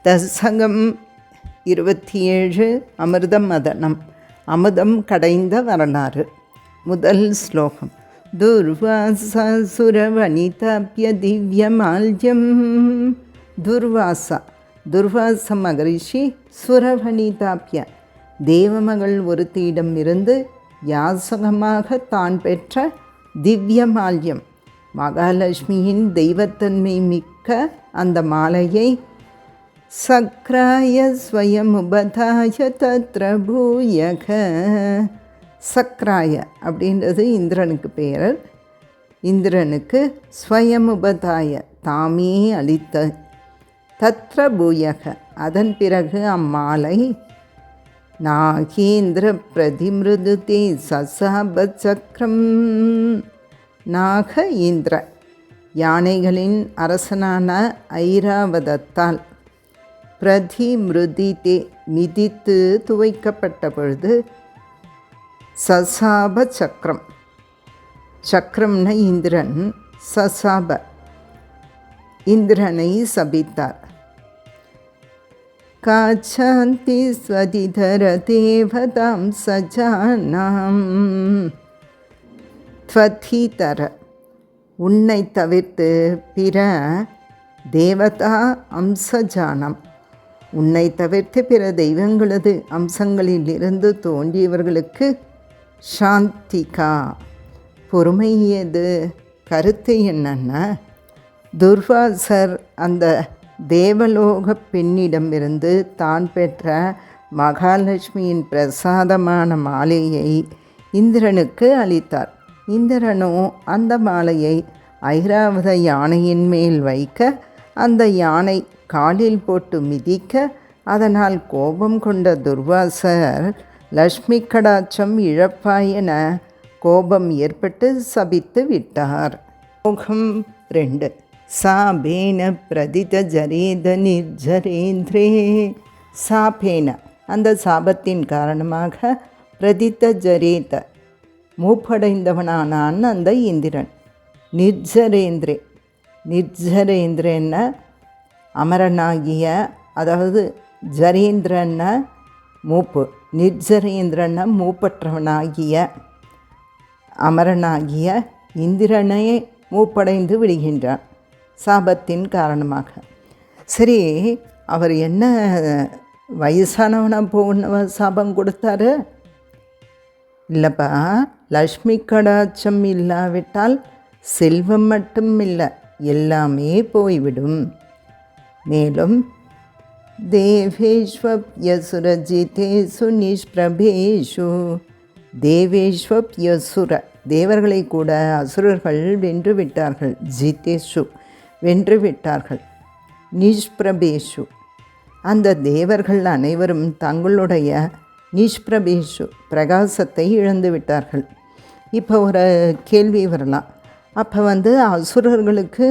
தசகம் 27 அமிர்த மதனம். அமுதம் கடைந்த வரலாறு. முதல் ஸ்லோகம். துர்வாசாசுரவனிதாப்ய திவ்யமால்யம். துர்வாச மகரிஷி சுரவனிதாப்ய தேவமகள் ஒருத்தியிடம் இருந்து யாசகமாக தான் பெற்ற திவ்யமால்யம், மகாலட்சுமியின் தெய்வத்தன்மை மிக்க அந்த மாலையை சக்ராய ஸ்வயமுபதாய தத்ர பூயக. சக்ராய அப்படின்றது இந்திரனுக்கு பெயர். இந்திரனுக்கு ஸ்வயமுபதாய தாமே அளித்த, தத்ர பூயக அதன் பிறகு அம்மாலை நாகேந்திர பிரதிமிருதுதே சசாப சக்கரம். நாக இந்திர யானைகளின் அரசனான ஐராவதத்தால் பிரதிமிருதிதே மிதித்து துவைக்கப்பட்ட பொழுது சசாப சக்கரம், சக்கரம்ன இந்திரன், சசாப இந்திரனை சபித்தார். காச்சாந்தி ஸ்வதிதர தேவதாம் சஜானாம். த்வதிதர உன்னை தவிர்த்து பிற தேவதா அம்சஜானம், உன்னை தவிர்த்து பிற தெய்வங்களது அம்சங்களிலிருந்து தோன்றியவர்களுக்கு சாந்திகா பொறுமையது. கருத்து என்னன்னா, துர்வாசர் அந்த தேவலோக பெண்ணிடமிருந்து தான் பெற்ற மகாலட்சுமியின் பிரசாதமான மாலையை இந்திரனுக்கு அளித்தார். இந்திரனோ அந்த மாலையை ஐராவத யானையின் மேல் வைக்க, அந்த யானை காலில் போட்டு மிதிக்க, அதனால் கோபம் கொண்ட துர்வாசர் லக்ஷ்மி கடாட்சம் இழப்பாயென கோபம் ஏற்பட்டு சபித்து விட்டார். ஸ்லோகம் 2. சாபேன பிரதித ஜரேத நிர்ஜரேந்திரே. சாபேன அந்த சாபத்தின் காரணமாக பிரதித்த ஜரேத மூப்படைந்தவனானான் அந்த இந்திரன். நிர்ஜரேந்திரே, நிர்ஜரேந்திரன அமரனாகிய, அதாவது ஜரேந்திரன மூப்பு, நிர்ஜரேந்திரன மூப்பற்றவனாகிய அமரனாகிய இந்திரனை மூப்படைந்து விடுகின்றான் சாபத்தின் காரணமாக. சரி, அவர் என்ன வயசானவனாக போன சாபம் கொடுத்தாரு? இல்லைப்பா, லக்ஷ்மி கடாட்சம் இல்லாவிட்டால் செல்வம் மட்டும் இல்லை, எல்லாமே போய்விடும். மேலும் தேவேஸ்வப்யசுரஜிதேஷு நிஷ்பிரபேஷு. தேவேஸ்வப்யசுர தேவர்களை கூட அசுரர்கள் வென்று விட்டார்கள். ஜிதேஷு வென்று விட்டார்கள். நிஷ்பிரபேஷு அந்த தேவர்கள் அனைவரும் தங்களுடைய நிஷ்பிரபேஷு பிரகாசத்தை இழந்து விட்டார்கள். இப்போ ஒரு கேள்வி வரலாம், அப்போ அசுரர்களுக்கு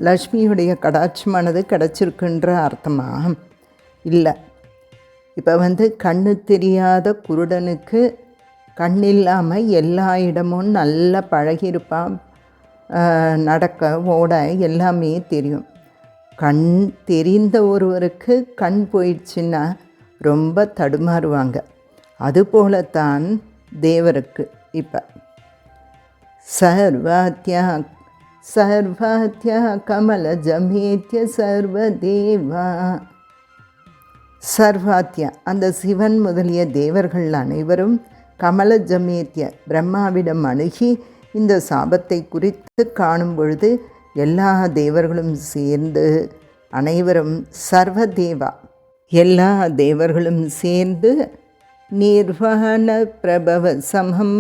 லக்ஷ்மியுடைய கடாட்சமானது கிடச்சிருக்குன்ற அர்த்தமா? இல்லை. இப்போ கண்ணு தெரியாத குருடனுக்கு கண் இல்லாமல் எல்லா இடமும் நல்லா பழகியிருப்பான், நடக்க ஓட எல்லாமே தெரியும். கண் தெரிந்த ஒருவருக்கு கண் போயிடுச்சுன்னா ரொம்ப தடுமாறுவாங்க. அதுபோலத்தான் தேவருக்கு. இப்போ சர்வாத்யா கமலஜமேத்ய சர்வதேவா. சர்வாத்யா அந்த சிவன் முதலிய தேவர்கள் அனைவரும் கமலஜமேத்ய பிரம்மாவிடம் அணுகி இந்த சாபத்தை குறித்து காணும் பொழுது எல்லா தேவர்களும் சேர்ந்து, அனைவரும் சர்வதேவா எல்லா தேவர்களும் சேர்ந்து நிர்வாண பிரபவ சமம்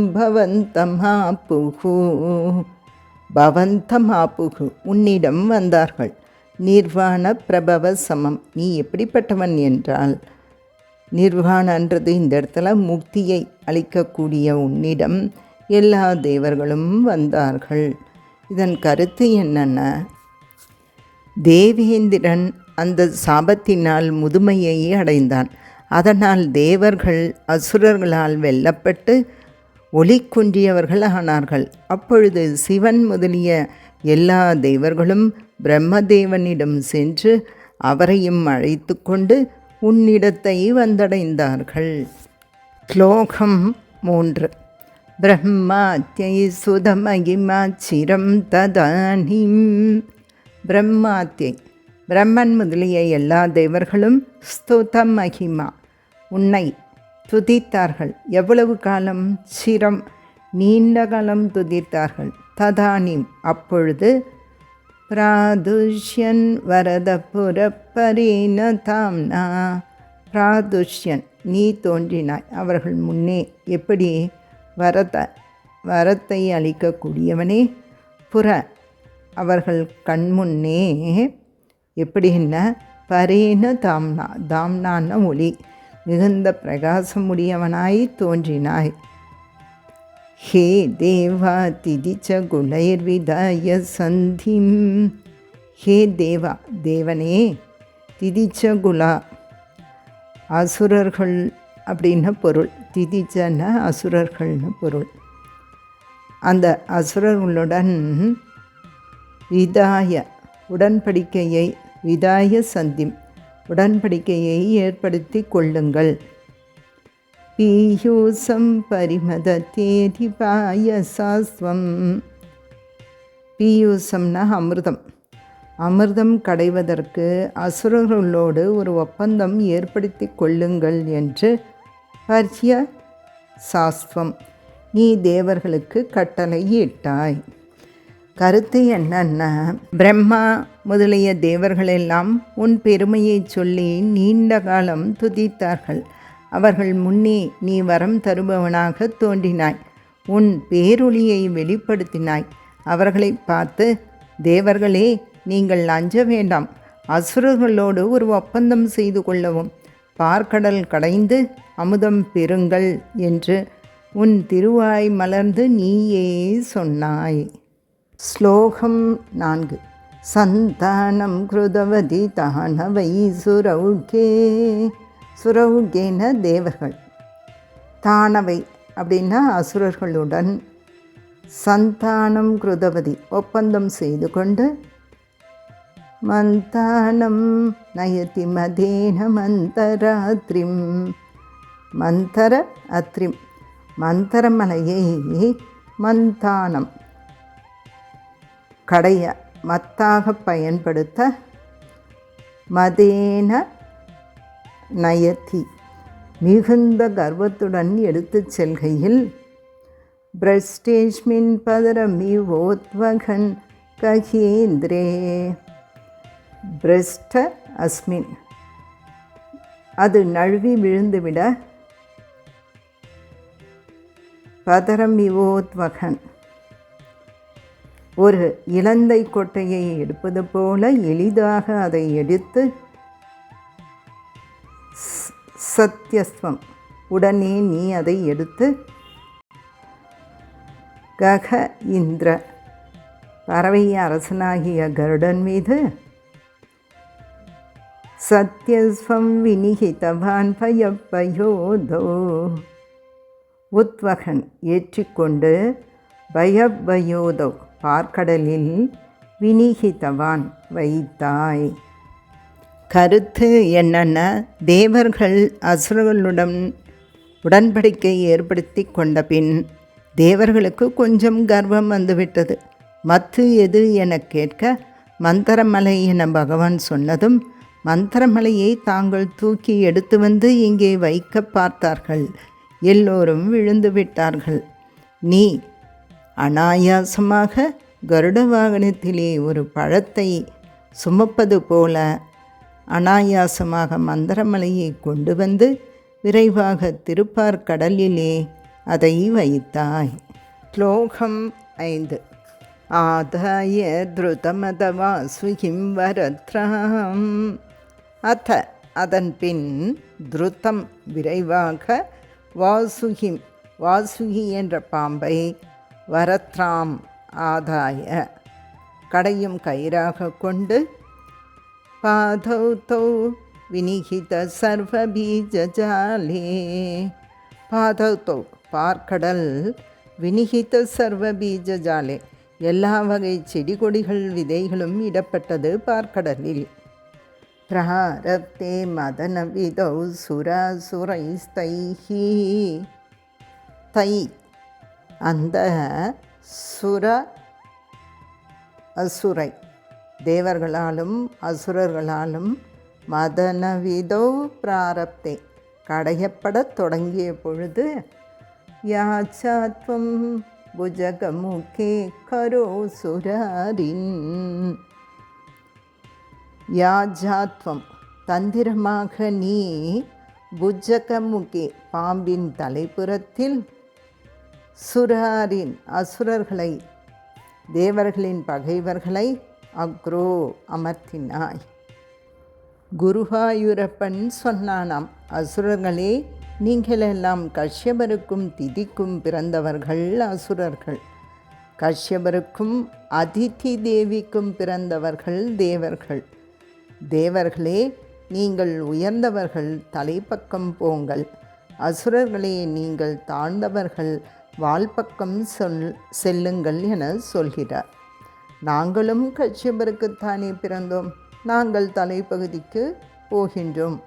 பவந்தமாப்புகு உன்னிடம் வந்தார்கள். நிர்வாண பிரபவ சமம், நீ எப்படிப்பட்டவன் என்றால், நிர்வாணன்றது இந்த இடத்துல முக்தியை அளிக்கக்கூடிய உன்னிடம் எல்லா தேவர்களும் வந்தார்கள். இதன் கருத்து என்னென்ன, தேவேந்திரன் அந்த சாபத்தினால் முதுமையை அடைந்தான். அதனால் தேவர்கள் அசுரர்களால் வெல்லப்பட்டு ஒளி குன்றியவர்கள் ஆனார்கள். அப்பொழுது சிவன் முதலிய எல்லா தெய்வர்களும் பிரம்மதேவனிடம் சென்று அவரையும் அழைத்து கொண்டு உன்னிடத்தை வந்தடைந்தார்கள். ஸ்லோகம் 3. பிரம்மாத்யை சுதமகிமாச்சிரம் ததானிம். பிரம்மாத்யை பிரம்மன் முதலிய எல்லா தேவர்களும் ஸ்துத மகிமா உன்னை துதித்தார்கள். எவ்வளவு காலம்? சிரம் நீண்ட காலம் துதித்தார்கள். ததானிம் அப்பொழுது பிராதுஷ்யன் வரத புரப்பரேன தாம்னா. பிராதுஷ்யன் நீ தோன்றினாய் அவர்கள் முன்னே. எப்படி? வரத்தை அளிக்கக்கூடியவனே. புற அவர்கள் கண்முன்னே. எப்படின்னா பரேன தாம்னா. தாம்னான ஒளி மிகுந்த பிரகாசமுடையவனாய் தோன்றினாய். ஹே தேவா திதிச்ச குலைர்விதாய சந்திம். ஹே தேவா தேவனே. திதிச்ச குலா அசுரர்கள் அப்படின்னு பொருள். திதிச்சன அசுரர்கள்னு பொருள். அந்த அசுரர்களுடன் விதாய உடன்படிக்கையை, விதாய சந்திம் உடன்படிக்கையை ஏற்படுத்தி கொள்ளுங்கள். பீயூசம் பரிமதத்தேதி பாயசாஸ்வம். பீயூசம்னா அமிர்தம். அமிர்தம் கடைவதற்கு அசுரர்களோடு ஒரு ஒப்பந்தம் ஏற்படுத்தி கொள்ளுங்கள் என்று பர்ய சாஸ்வம் நீ தேவர்களுக்கு கட்டளையிட்டாய். கருத்து என்னன்னா, பிரம்மா முதலிய தேவர்களெல்லாம் உன் பெருமையை சொல்லி நீண்ட காலம் துதித்தார்கள். அவர்கள் முன்னே நீ வரம் தருபவனாக தோன்றினாய். உன் பேரொளியை வெளிப்படுத்தினாய். அவர்களை பார்த்து, தேவர்களே நீங்கள் அஞ்ச வேண்டாம், அசுரர்களோடு ஒரு ஒப்பந்தம் செய்து கொள்ளவும், பார்க்கடல் கடைந்து அமுதம் பெறுங்கள் என்று உன் திருவாய் மலர்ந்து நீயே சொன்னாய். ஸ்லோகம் 4. சந்தானம் கிருதவதி தானவை சுரௌகே. சுரௌகேன தேவர்கள். தானவை அப்படின்னா அசுரர்களுடன் சந்தானம் கிருதவதி ஒப்பந்தம் செய்து கொண்டு மந்தானம் நயதி மதேன மந்தராத்ரிம். மந்தர அத்ரிம் மந்தரமலையை மந்தானம் கடைய மத்தாக பயன்படுத்த மதேன நயதி மிகுந்த கர்வத்துடன் எடுத்துச் செல்கையில் பிரஸ்டேஷ்மின் பதரமிவோத்வகன் கஹேந்திரே. பிரஸ்ட அஸ்மின் அது நழுவி விழுந்துவிட பதரமிவோத்வகன் ஒரு இலந்தை கொட்டையை எடுப்பது போல எளிதாக அதை எடுத்து சத்யஸ்வம் உடனே நீ அதை எடுத்து கக இந்திர பறவை அரசனாகிய கருடன் மீது சத்யஸ்வம் வினிகிதவான் பயப்பயோதோ உத்வகன் ஏற்றிக்கொண்டு பயப்பயோதோ பார்க்கடலில் வினிகிதவான் வைத்தாய். கருத்து என்னென்ன, தேவர்கள் அசுரர்களுடன் உடன்படிக்கை ஏற்படுத்தி கொண்ட பின் தேவர்களுக்கு கொஞ்சம் கர்வம் வந்துவிட்டது. மத்து எது என கேட்க மந்திரமலை என பகவான் சொன்னதும் மந்திரமலையை தாங்கள் தூக்கி எடுத்து வந்து இங்கே வைக்க பார்த்தார்கள். எல்லோரும் விழுந்து விட்டார்கள். நீ அனாயாசமாக கருட வாகனத்திலே ஒரு பழத்தை சுமப்பது போல அனாயாசமாக மந்திரமலையை கொண்டு வந்து விரைவாக திருப்பார் கடலிலே அதை வைத்தாய். ஸ்லோகம் 5. ஆதாய த்ருதமதவா சுகிம் வரத்ராம். அத அதன் பின் த்ருதம் விரைவாக வாசுகிம் வாசுகி என்ற பாம்பை வரத்ராம் ஆதாய கடையும் கயிறாக கொண்டு பாதௌ தௌ வினிகித சர்வபீஜாலே. பாதௌ தௌ பார்க்கடல் வினிகித சர்வபீஜாலே எல்லா வகை செடி கொடிகள் விதைகளும் இடப்பட்டது பார்க்கடலில். பிராரப்தே மதனவிதௌ சுரசுரைஸ்தைஹி. தை அந்த சுர அசுரை தேவர்களாலும் அசுரர்களாலும் மதனவிதோ பிராரப்தே கடையப்படத் தொடங்கிய பொழுது யாச்சாத்வம் புஜகமுகே கரோசுராரின். யாஜாத்வம் தந்திரமாக நீ புஜகமுகே பாம்பின் தலைப்புறத்தில் சுராரின் அசுரர்களை தேவர்களின் பகைவர்களை அக்ரோ அமர்த்தினாய். குருவாயூரப்பன் சொன்னானாம், அசுரர்களே, நீங்களெல்லாம் கஷ்யபருக்கும் திதிக்கும் பிறந்தவர்கள் அசுரர்கள். கஷ்யபருக்கும் அதிதி தேவிக்கும் பிறந்தவர்கள் தேவர்கள். தேவர்களே, நீங்கள் உயர்ந்தவர்கள், தலைப்பக்கம் போங்கள். அசுரர்களே, நீங்கள் தாழ்ந்தவர்கள், வால்பக்கம் செல்லுங்கள் என சொல்கிறார். நாங்களும் கஷ்யபருக்குத்தானே பிறந்தோம், நாங்கள் தலைப்பகுதிக்கு போகின்றோம்,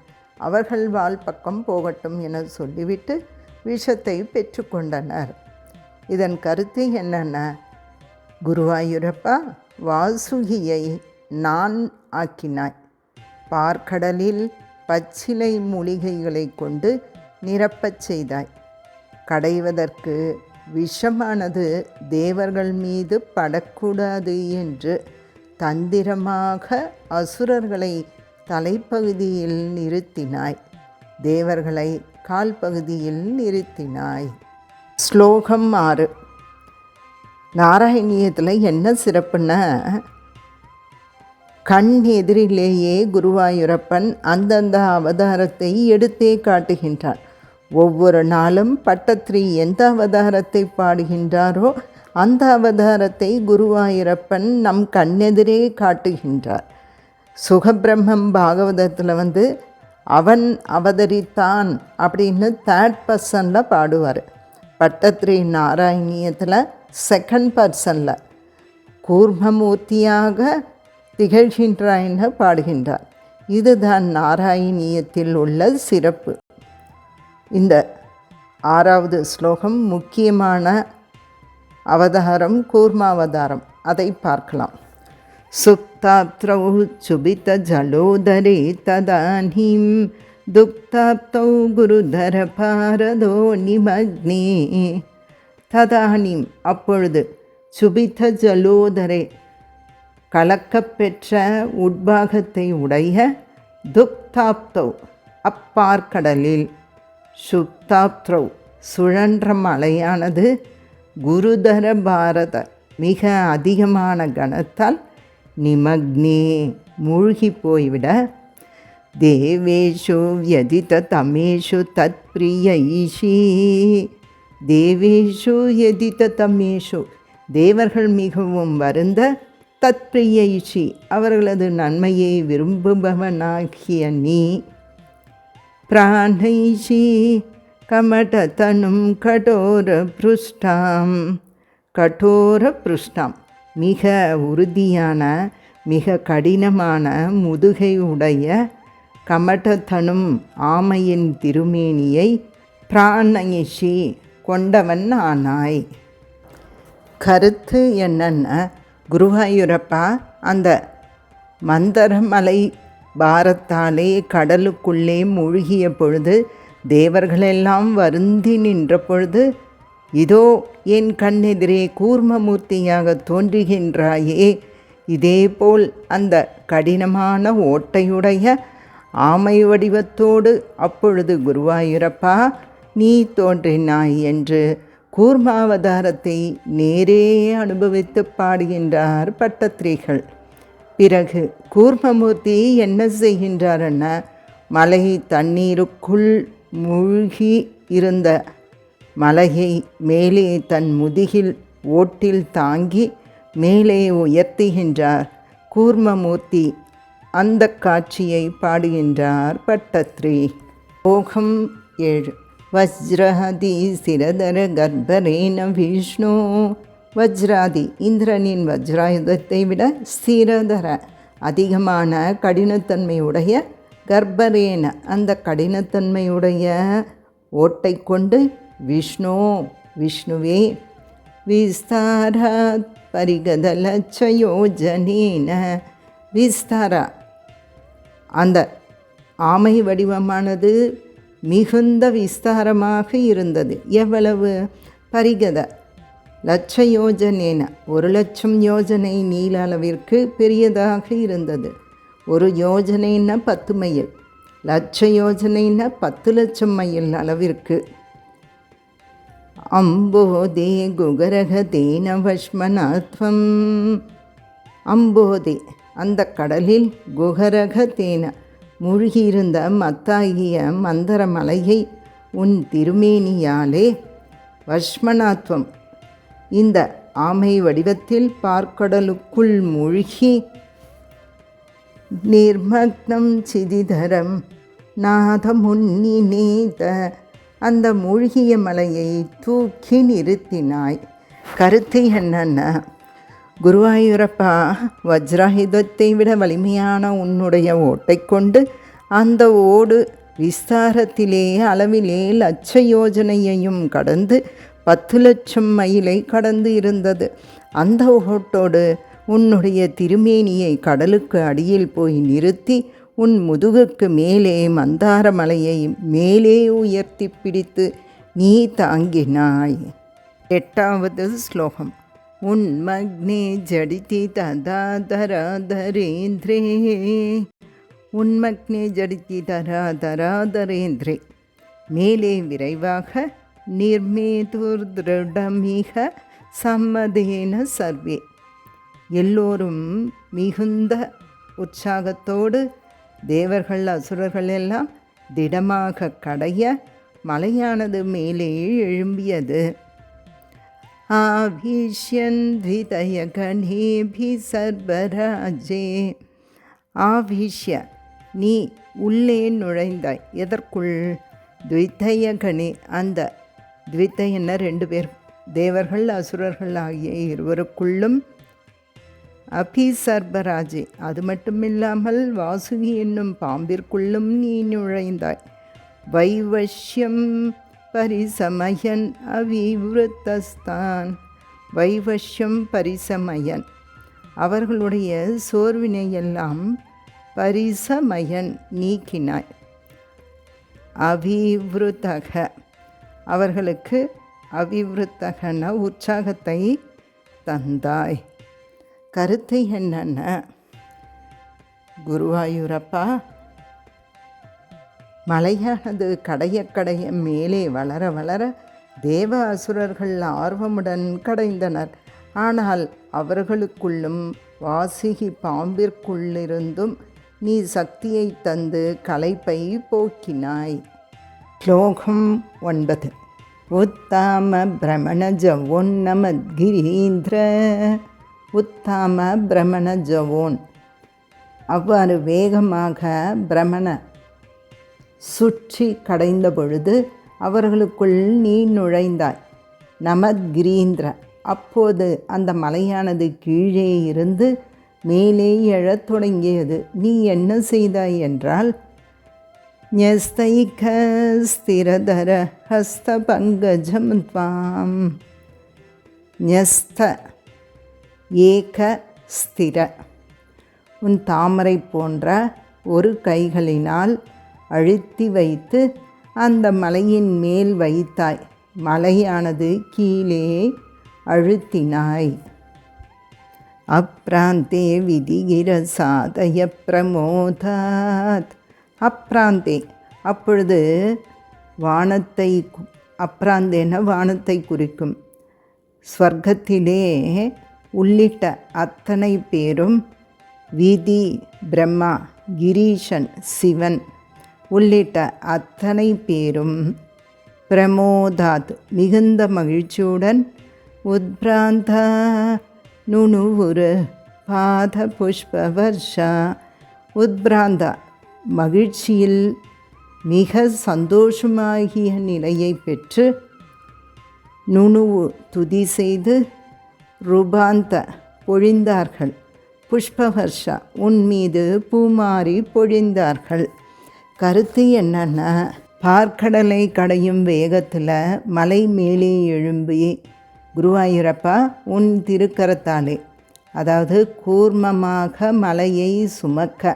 அவர்கள் வால் பக்கம் போகட்டும் என சொல்லிவிட்டு விஷத்தை பெற்றுக்கொண்டனர். இதன் கருத்து என்னென்ன? குருவாயூரப்பா, வாசுகியை நான் ஆக்கினாய். பார்க்கடலில் பச்சிலை மூலிகைகளை கொண்டு நிரப்பச் செய்தாய். கடைவதற்கு விஷமானது தேவர்கள் மீது படக்கூடாது என்று தந்திரமாக அசுரர்களை தலைப்பகுதியில் நிறுத்தினாய், தேவர்களை கால் பகுதியில் நிறுத்தினாய். ஸ்லோகம் 6. நாராயணியத்தில் என்ன சிறப்புன்னா, கண் எதிரிலேயே குருவாயூரப்பன் அந்தந்த அவதாரத்தை எடுத்தே காட்டுகின்றார். ஒவ்வொரு நாளும் பட்டத்திரி எந்த அவதாரத்தை பாடுகின்றாரோ அந்த அவதாரத்தை குருவாயூரப்பன் நம் கண்ணெதிரே காட்டுகின்றார். சுகபிரம்மம் பாகவதத்தில் அவன் அவதரித்தான் அப்படின்னு தேர்ட் பர்சனில் பாடுவார். பட்டத்திரி நாராயணியத்தில் செகண்ட் பர்சனில் கூர்மமூர்த்தியாக திகழ்கின்றான்னு பாடுகின்றார். இதுதான் நாராயணியத்தில் உள்ள சிறப்பு. இந்த 6வது ஸ்லோகம் முக்கியமான அவதாரம் கூர்மாவதாரம், அதை பார்க்கலாம். சுப்தாப்தௌ சுபித ஜலோதரே ததானீம் துக்தாப்தௌ குருதர பாரதோ நிமக்னே. ததானீம் அப்பொழுது, சுபித ஜலோதரே கலக்கப்பெற்ற உட்பாகத்தை உடைய, துக்தாப்தௌ அப்பார்க்கடலில், சுப்தாப்தௌ சுழன்ற மலையானது, குருதர பாரத மிக அதிகமான கணத்தால், நிமக்னே மூழ்கி போய்விட, தேவேஷு யதித தமேஷு தத் பிரியைஷி. தேவேஷு யதித தமேஷு தேவர்கள் மிகவும் வருந்த, தத் பிரியைஷி அவர்களது நன்மையை விரும்புபவனாகிய நீ, பிராணைஷி கமடதனும் கடோர புருஷ்டாம். கடோர புருஷ்டாம் மிக உறுதியான மிக கடினமான முதுகை உடைய, கமடதனும் ஆமையின் திருமேனியை, பிராணயிஷி கொண்டவன் ஆனாய். கருத்து என்னென்ன? குருவாயூரப்பா, அந்த மந்தரமலை பாரத்தாலே கடலுக்குள்ளே மூழ்கிய பொழுது, தேவர்களெல்லாம் வருந்தி நின்ற பொழுது, இதோ என் கண்ணெதிரே கூர்மமூர்த்தியாக தோன்றுகின்றாயே, இதேபோல் அந்த கடினமான ஓட்டையுடைய ஆமை வடிவத்தோடு அப்பொழுது குருவாயூரப்பா நீ தோன்றினாய் என்று கூர்மாவதாரத்தை நேரே அனுபவித்து பாடுகின்றார் பட்டத்திரிகள். பிறகு கூர்மமூர்த்தி என்ன செய்கின்றார்ன, மலை தண்ணீருக்குள் மூழ்கி இருந்த மலையை மேலே தன் முதுகில் ஓட்டில் தாங்கி மேலே உயர்த்துகின்றார் கூர்மமூர்த்தி. அந்த காட்சியை பாடுகின்றார் பட்டத்ரி. போகம் 7. வஜ்ரஹதி சிரதர கர்ப்பரேன விஷ்ணு வஜ்ராதி இந்திரனின் வஜ்ராயுதத்தை விட ஸ்திரதர அதிகமான கடினத்தன்மையுடைய கர்ப்பரேன அந்த கடினத்தன்மையுடைய ஓட்டை கொண்டு விஷ்ணுவே விஸ்தாராத் பரிகதலட்சயோஜனேன விஸ்தாரா அந்த ஆமை வடிவமானது மிகுந்த விஸ்தாரமாக இருந்தது. எவ்வளவு? பரிகத லட்சயோஜனேன 1,00,000 யோஜனை நீள அளவிற்கு பெரியதாக இருந்தது. ஒரு யோஜனைன்னா 10 மைல், லட்ச யோஜனைன்னா 10,00,000 மைல் அளவிற்கு. அம்போதே குகரகதேன வஷ்மனாத்வம் அம்போதே அந்த கடலில் குகரகதேன மூழ்கியிருந்த மத்தாகிய மந்தர மலையை உன் திருமேனியாலே வஷ்மனாத்வம் இந்த ஆமை வடிவத்தில் பார்க்கடலுக்குள் மூழ்கி நிர்மக்னம் சிதிதரம் நாதமுன்னிநீத அந்த மூழ்கிய மலையை தூக்கி நிறுத்தினாய். கருத்து என்னன்னா, குருவாயூரப்பா, வஜ்ராயுதத்தை விட வலிமையான உன்னுடைய ஓட்டை கொண்டு அந்த ஓடு விஸ்தாரத்திலே அளவிலே லட்ச யோஜனையையும் கடந்து 10,00,000 மைலை கடந்து இருந்தது. அந்த ஓட்டோடு உன்னுடைய திருமேனியை கடலுக்கு அடியில் போய் நிறுத்தி உன் முதுகுக்கு மேலே மந்தார மலையை மேலே உயர்த்தி பிடித்து நீ தாங்கினாய். 8வது ஸ்லோகம். உன்மக்னே ஜடிதி ததாதராதரேந்திரே உன்மக்னே ஜடிதி தராதராதரேந்திரே மேலே விரைவாக நிர்மேதுர்திருடமிக சம்மதேன சர்வே எல்லோரும் மிகுந்த உற்சாகத்தோடு தேவர்கள் அசுரர்கள் எல்லாம் திடமாக கடைய மலையானது மேலே எழும்பியது. ஆவிஷ்யன் த்விதய கணேபி சர்வராஜே ஆவிஷ்ய நீ உள்ளே நுழைந்தாய். எதற்குள்? த்விதய கணே அந்த த்விதயன 2 பேர் தேவர்கள் அசுரர்கள் ஆகிய இருவருக்குள்ளும் அபி சர்பராஜே அது மட்டுமில்லாமல் வாசுகி என்னும் பாம்பிற்குள்ளும் நீ நுழைந்தாய். வைவஷ்யம் பரிசமயன் அவிவிருத்தஸ்தான் வைவஷ்யம் பரிசமயன் அவர்களுடைய சோர்வினையெல்லாம் பரிசமயன் நீக்கினாய். அவிவிருத்தக அவர்களுக்கு அவிவிருத்தகன உற்சாகத்தை தந்தாய். கருத்து என்னென்ன? குருவாயூரப்பா, மலையானது கடைய கடைய மேலே வளர வளர தேவ அசுரர்கள் ஆர்வமுடன் கடைந்தனர். ஆனால் அவர்களுக்குள்ளும் வாசுகி பாம்பிற்குள்ளிருந்தும் நீ சக்தியை தந்து களைப்பை போக்கினாய். ஸ்லோகம் 9. உத்தாம பிரமண ஜவோன் நமத்கிரீந்திர உத்தாம பிரமண ஜவோன் அவ்வாறு வேகமாக பிரமண சுற்றி கடைந்த பொழுது அவர்களுக்குள் நீ நுழைந்தாய். நமத்கிரீந்திர அப்போது அந்த மலையானது கீழே இருந்து மேலே எழத் தொடங்கியது. நீ என்ன செய்தாய் என்றால், ஞஸ்தைக ஸ்திரதர ஹஸ்த பங்கஜம் த்வாம் ஞஸ்த ஏக ஸ்திர உன் தாமரை போன்ற ஒரு கைகளினால் அழுத்தி வைத்து அந்த மலையின் மேல் வைத்தாய். மலையானது கீழே அழுத்தினாய். அப்ராந்தே விதிகிர சாதய பிரமோதாத் அப்ராந்தே அப்பொழுது வானத்தை அப்ராந்தேன வானத்தை குறிக்கும். ஸ்வர்க்கத்திலே உள்ளிட்ட அத்தனை பேரும் விதி பிரம்மா கிரீஷன் சிவன் உள்ளிட்ட அத்தனை பேரும் பிரமோதாத் மிகுந்த மகிழ்ச்சியுடன் உத்பிராந்தா நுணுவுரு பாத புஷ்பவர்ஷா உத்பிராந்தா மகிழ்ச்சியில் மிக சந்தோஷமாகிய நிலையை பெற்று நுணுவு துதி செய்து ருபாந்த பொழிந்தார்கள். புஷ்பவர்ஷா உன் மீது பூமாரி பொழிந்தார்கள். கருத்து என்னன்னா, பார்க்கடலை கடையும் வேகத்தில் மலை மேலே எழும்பி குருவாயூரப்பா உன் திருக்கரத்தாலே, அதாவது கூர்மமாக மலையை சுமக்க,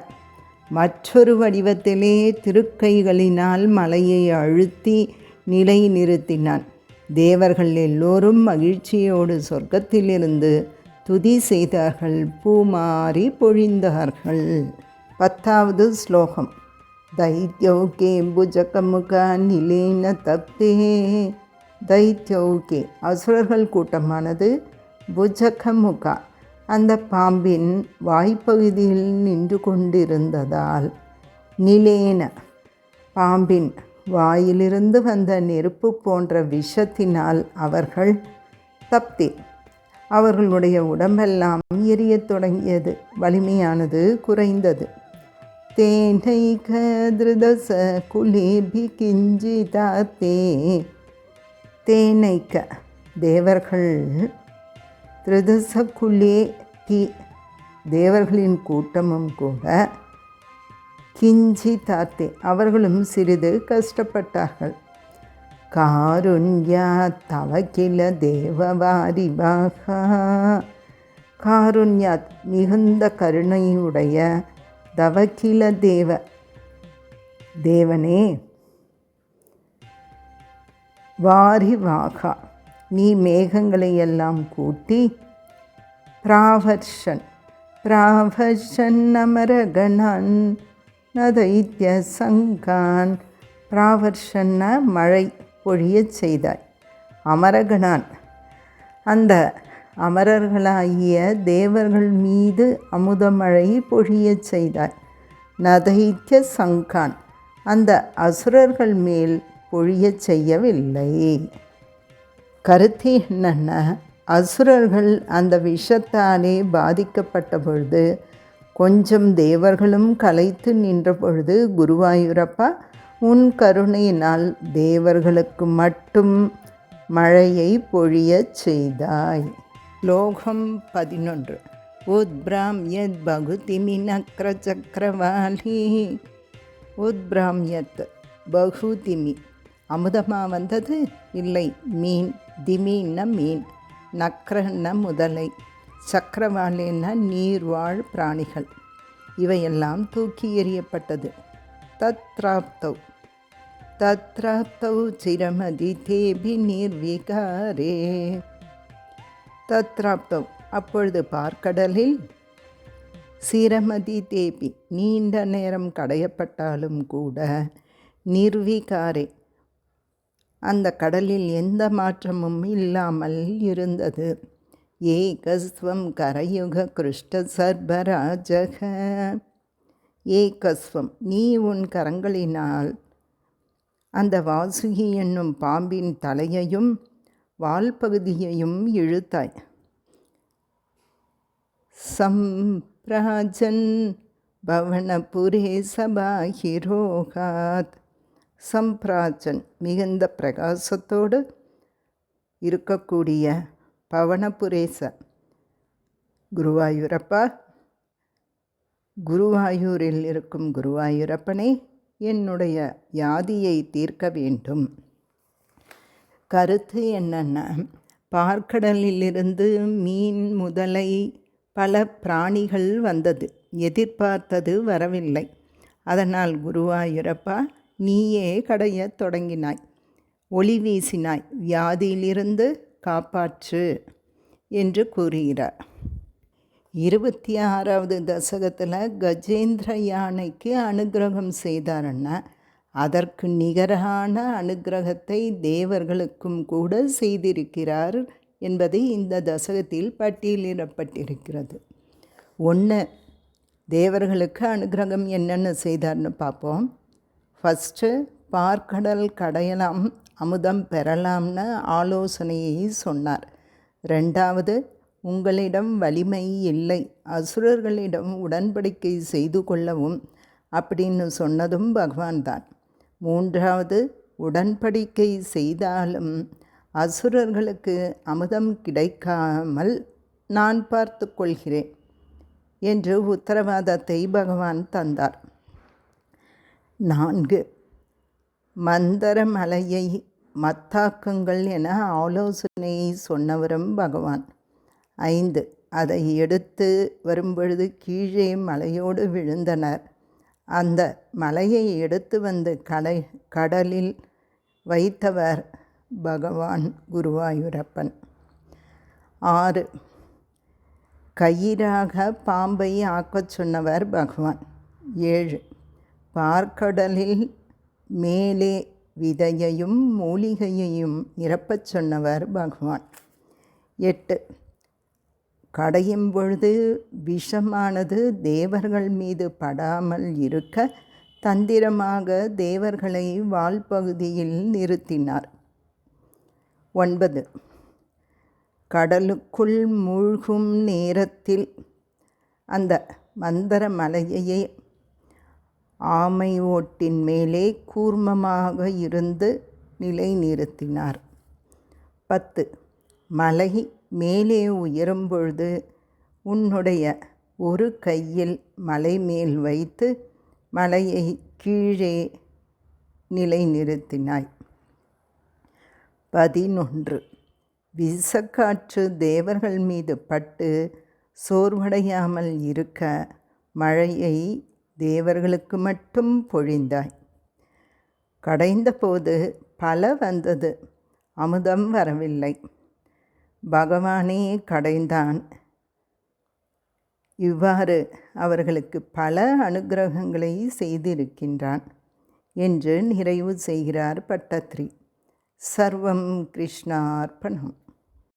மற்றொரு வடிவத்திலே திருக்கைகளினால் மலையை அழுத்தி நிலை நிறுத்தினான். தேவர்கள் எல்லோரும் மகிழ்ச்சியோடு சொர்க்கத்திலிருந்து துதி செய்தார்கள், பூமாரி பொழிந்தார்கள். 10வது ஸ்லோகம். தைத்யௌகே புஜகமுக நிலேன தப்தே. தைத்யௌகே அசுரர்கள் கூட்டமானது புஜகமுகா அந்த பாம்பின் வாய்ப்பகுதியில் நின்று கொண்டிருந்ததால், நிலேன பாம்பின் வாயிலிருந்து வந்த நெருப்பு போன்ற விஷத்தினால் அவர்கள் தப்தி, அவர்களுடைய உடம்பெல்லாம் எரியத் தொடங்கியது, வலிமையானது குறைந்தது. தேனைக திருதச குலேபி கிஞ்சிதாத்தே. தேனைக்க தேவர்கள், திருதச குலே கி தேவர்களின் கூட்டமும் கூட, கிஞ்சி தாத்தே அவர்களும் சிறிது கஷ்டப்பட்டார்கள். காருண்யா தவகில தேவவாரிவாகா. காருண்யாத் மிகுந்த கருணையுடைய, தவகில தேவனே, வாரிவாகா நீ மேகங்களை எல்லாம் கூட்டி, பிராவர்ஷன் அமரகணான் நதைத்ய சங்கான். பிராவர்ஷன்ன மழை பொழியச் செய்தாய். அமரகணான் அந்த அமரர்களாகிய தேவர்கள் மீது அமுதமழை பொழியச் செய்தாய். நதைத்ய சங்கான் அந்த அசுரர்கள் மேல் பொழியச் செய்யவில்லை. கருத்து என்னென்ன, அசுரர்கள் அந்த விஷத்தாலே பாதிக்கப்பட்ட பொழுது, கொஞ்சம் தேவர்களும் கலைத்து நின்ற பொழுது, குருவாயூரப்பா உன் கருணையினால் தேவர்களுக்கு மட்டும் மழையை பொழியச் செய்தாய். ஸ்லோகம் 11. உத்பிராம்யத் பகுதிமி நக்ர சக்கரவாலி. உத்பிராம்யத் பகுதிமி அமுதமாக வந்தது இல்லை, மீன், திமின்னா மீன், நக்ரன்னா முதலை, சக்கரவாலின்னா நீர்வாழ் பிராணிகள், இவையெல்லாம் தூக்கி எறியப்பட்டது. தத்ராப்தௌ தத்ராப்தௌ சிரமதி தேபி நிர்விகாரே. தத்ராப்தௌ அப்பொழுது பார்க்கடலில், சிரமதி தேபி நீண்ட நேரம் கடையப்பட்டாலும் கூட, நிர்விகாரே அந்த கடலில் எந்த மாற்றமும் இல்லாமல் இருந்தது. ஏகஸ்வம் கரயுக கிருஷ்ட சர்பராஜக. ஏகஸ்வம் நீ உன் கரங்களினால் அந்த வாசுகி என்னும் பாம்பின் தலையையும் வால் பகுதியையும் இழுத்தாய். சம்பிராஜன் பவனபுரே சபாஹிரோகாத். சம்பிராஜன் மிகுந்த பிரகாசத்தோடு இருக்கக்கூடிய பவனபுரேச குருவாயூரப்பா, குருவாயூரில் இருக்கும் குருவாயூரப்பனே, என்னுடைய வியாதியை தீர்க்க வேண்டும். கருத்து என்னென்ன, பார்க்கடலிலிருந்து மீன் முதலை பல பிராணிகள் வந்தது, எதிர்பார்த்தது வரவில்லை. அதனால் குருவாயூரப்பா நீயே கடையத் தொடங்கினாய், ஒளி வீசினாய், வியாதியிலிருந்து காப்பாற்று என்று கூறுகிறார். 26வது தசகத்தில் கஜேந்திர யானைக்கு அனுகிரகம் செய்தார்னா, அதற்கு நிகரான அனுகிரகத்தை தேவர்களுக்கும் கூட செய்திருக்கிறார் என்பது இந்த தசகத்தில் பட்டியலிடப்பட்டிருக்கிறது. 1. தேவர்களுக்கு அனுகிரகம் என்னென்ன செய்தார்னு பார்ப்போம். ஃபஸ்ட்டு, பார்க்கடல் கடையலாம், அமுதம் பெறலாம்னு ஆலோசனையை சொன்னார். 2வது, உங்களிடம் வலிமை இல்லை, அசுரர்களிடம் உடன்படிக்கை செய்து கொள்ளவும் அப்படின்னு சொன்னதும் பகவான் தான். 3வது, உடன்படிக்கை செய்தாலும் அசுரர்களுக்கு அமுதம் கிடைக்காமல் நான் பார்த்து கொள்கிறேன் என்று உத்தரவாதத்தை பகவான் தந்தார். 4. மந்தர மலையை மத்தாக்குங்கள் என ஆலோசனையை சொன்னவரும் பகவான். 5. அதை எடுத்து வரும்பொழுது கீழே மலையோடு விழுந்தனர். அந்த மலையை எடுத்து வந்து கடலில் வைத்தவர் பகவான் குருவாயூரப்பன். 6. கயிறாக பாம்பை ஆக்கச் சொன்னவர் பகவான். 7. பார்க்கடலில் மேலே விதையையும் மூலிகையையும் நிரப்பச் சொன்னவர் பகவான். 8. கடையும் பொழுது விஷமானது தேவர்கள் மீது படாமல் இருக்க தந்திரமாக தேவர்களை வால்பகுதியில் நிறுத்தினார். 9. கடலுக்குள் மூழ்கும் நேரத்தில் அந்த மந்தர மலையையே ஆமை ஓட்டின் மேலே கூர்மமாக இருந்து நிலைநிறுத்தினார். 10. மலை மேலே உயரும் பொழுது உன்னுடைய ஒரு கையில் மலை மேல் வைத்து மலையை கீழே நிலைநிறுத்தினாய். 11. விஷக்காற்று தேவர்கள் மீது பட்டு சோர்வடையாமல் இருக்க மழையை தேவர்களுக்கு மட்டும் பொழிந்தாய். கடைந்தபோது பல வந்தது, அமுதம் வரவில்லை. பகவானே கடைந்தான். இவ்வாறு அவர்களுக்கு பல அனுக்கிரகங்களை செய்திருக்கின்றான் என்று நிறைவு செய்கிறார் பட்டத்ரி. சர்வம் கிருஷ்ணார்ப்பணம்.